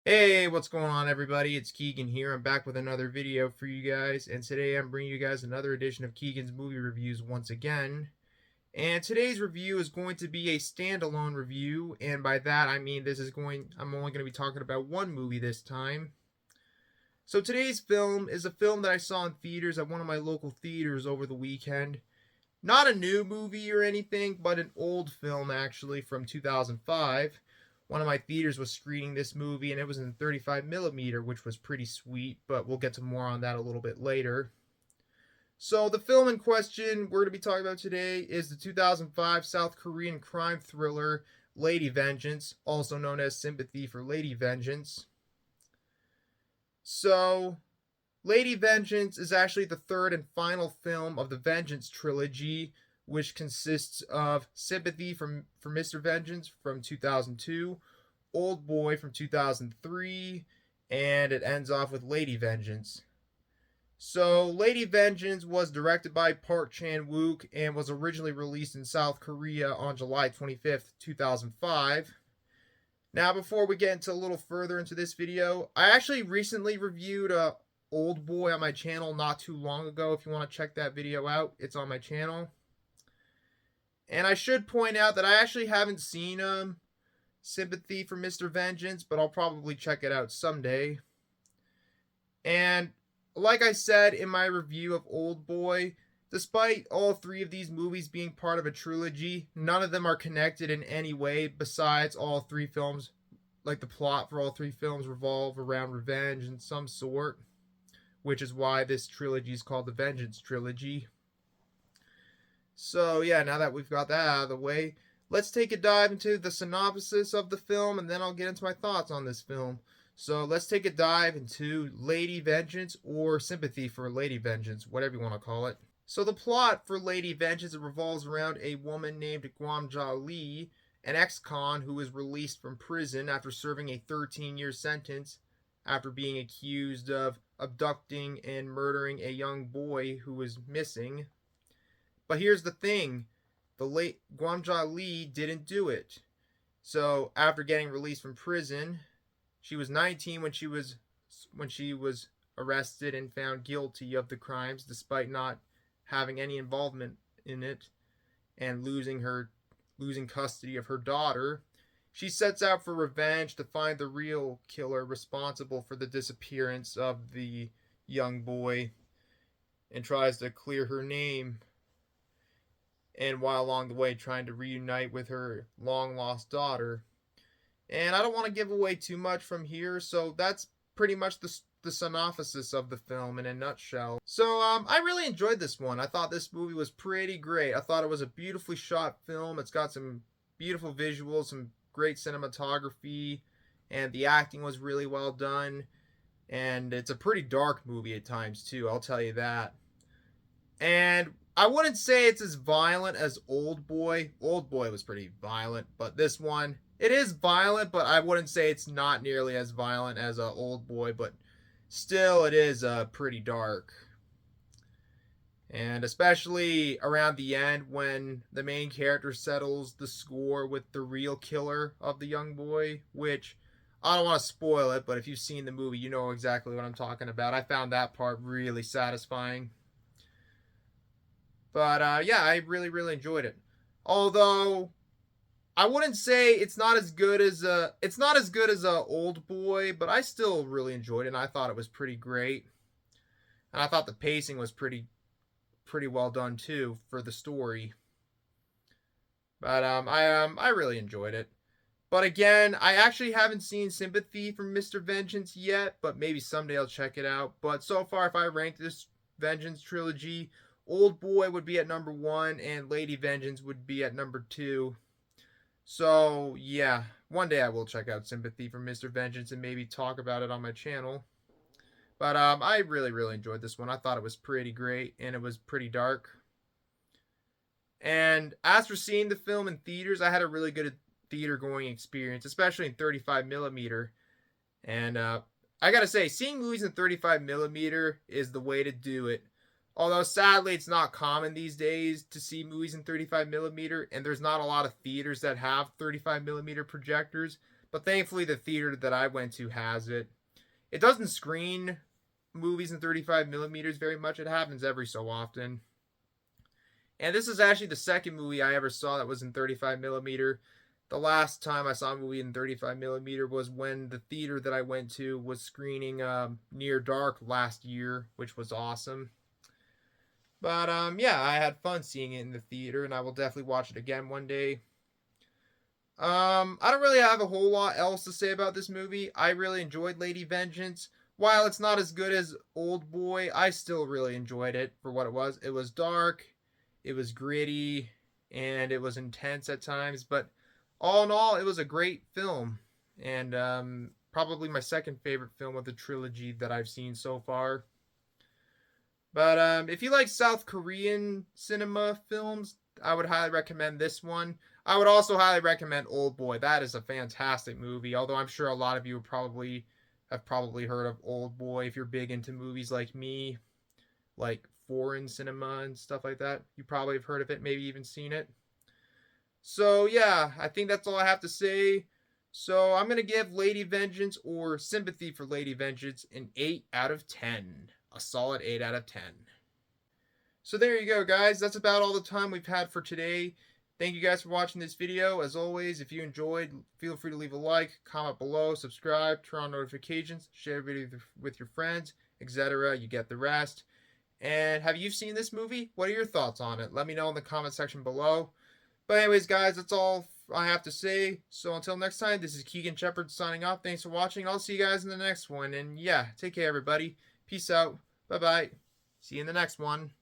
Hey, what's going on, everybody? It's Keegan here. I'm back with another video for you guys, and today I'm bringing you guys another edition of Keegan's Movie Reviews once again. And today's review is going to be a standalone review, and by that I mean I'm only going to be talking about one movie this time. So today's film is a film that I saw in theaters at one of my local theaters over the weekend. Not a new movie or anything, but an old film actually from 2005. One of my theaters was screening this movie and it was in 35 millimeter, which was pretty sweet, but we'll get to more on that a little bit later. So, the film in question we're going to be talking about today is the 2005 South Korean crime thriller Lady Vengeance, also known as Sympathy for Lady Vengeance. So, Lady Vengeance is actually the third and final film of the Vengeance trilogy, which consists of Sympathy for Mr. Vengeance from 2002, Old Boy from 2003, and it ends off with Lady Vengeance. So, Lady Vengeance was directed by Park Chan-wook and was originally released in South Korea on July 25th, 2005. Now, before we get into a little further into this video, I actually recently reviewed Old Boy on my channel not too long ago. If you want to check that video out, it's on my channel. And I should point out that I actually haven't seen Sympathy for Mr. Vengeance, but I'll probably check it out someday. And like I said in my review of Old Boy, despite all three of these movies being part of a trilogy, none of them are connected in any way besides all three films. Like the plot for all three films revolve around revenge in some sort, which is why this trilogy is called the Vengeance Trilogy. So, yeah, now that we've got that out of the way, let's take a dive into the synopsis of the film and then I'll get into my thoughts on this film. So, let's take a dive into Lady Vengeance or Sympathy for Lady Vengeance, whatever you want to call it. So, the plot for Lady Vengeance revolves around a woman named Gwam Lee, an ex-con who is released from prison after serving a 13-year sentence after being accused of abducting and murdering a young boy who was missing. But here's the thing, the late Gwam Lee didn't do it. So after getting released from prison, she was 19 when she was arrested and found guilty of the crimes despite not having any involvement in it and losing custody of her daughter. She sets out for revenge to find the real killer responsible for the disappearance of the young boy and tries to clear her name, and while along the way trying to reunite with her long lost daughter. And I don't want to give away too much from here, so that's pretty much the synopsis of the film in a nutshell. So I really enjoyed this one. I thought this movie was pretty great. I thought it was a beautifully shot film. It's got some beautiful visuals, some great cinematography, and the acting was really well done. And it's a pretty dark movie at times too, I'll tell you that. And I wouldn't say it's as violent as Old Boy. Old Boy was pretty violent, but this one, it is violent, but I wouldn't say it's not nearly as violent as Old Boy, but still it is pretty dark. And especially around the end when the main character settles the score with the real killer of the young boy, which I don't want to spoil it, but if you've seen the movie, you know exactly what I'm talking about. I found that part really satisfying. But yeah, I really, really enjoyed it. Although I wouldn't say it's not as good as Old Boy, but I still really enjoyed it. And I thought it was pretty great, and I thought the pacing was pretty well done too for the story. But I really enjoyed it. But again, I actually haven't seen Sympathy for Mr. Vengeance yet, but maybe someday I'll check it out. But so far, if I rank this Vengeance trilogy, Old Boy would be at number 1 and Lady Vengeance would be at number 2. So, yeah, one day I will check out Sympathy for Mr. Vengeance and maybe talk about it on my channel. But I really, really enjoyed this one. I thought it was pretty great and it was pretty dark. And as for seeing the film in theaters, I had a really good theater going experience, especially in 35 millimeter. And I gotta say, seeing movies in 35 millimeter is the way to do it. Although sadly, it's not common these days to see movies in 35 millimeter, and there's not a lot of theaters that have 35 millimeter projectors. But thankfully, the theater that I went to has it. It doesn't screen movies in 35 millimeters very much. It happens every so often. And this is actually the second movie I ever saw that was in 35 millimeter. The last time I saw a movie in 35 millimeter was when the theater that I went to was screening Near Dark last year, which was awesome. But yeah, I had fun seeing it in the theater, and I will definitely watch it again one day. I don't really have a whole lot else to say about this movie. I really enjoyed Lady Vengeance. While it's not as good as Old Boy, I still really enjoyed it for what it was. It was dark, it was gritty, and it was intense at times. But all in all, it was a great film, and probably my second favorite film of the trilogy that I've seen so far. But if you like South Korean cinema films, I would highly recommend this one. I would also highly recommend Old Boy. That is a fantastic movie. Although I'm sure a lot of you have probably heard of Old Boy if you're big into movies like me, like foreign cinema and stuff like that. You probably have heard of it, maybe even seen it. So yeah, I think that's all I have to say. So I'm gonna give Lady Vengeance or Sympathy for Lady Vengeance an 8 out of 10. A solid 8 out of 10. So there you go, guys. That's about all the time we've had for today. Thank you guys for watching this video. As always, if you enjoyed, feel free to leave a like, comment below, subscribe, turn on notifications, share the video with your friends, etc. You get the rest. And have you seen this movie? What are your thoughts on it? Let me know in the comment section below. But anyways, guys, that's all I have to say. So until next time, this is Keagan Shepard signing off. Thanks for watching. I'll see you guys in the next one. And yeah, take care, everybody. Peace out. Bye-bye. See you in the next one.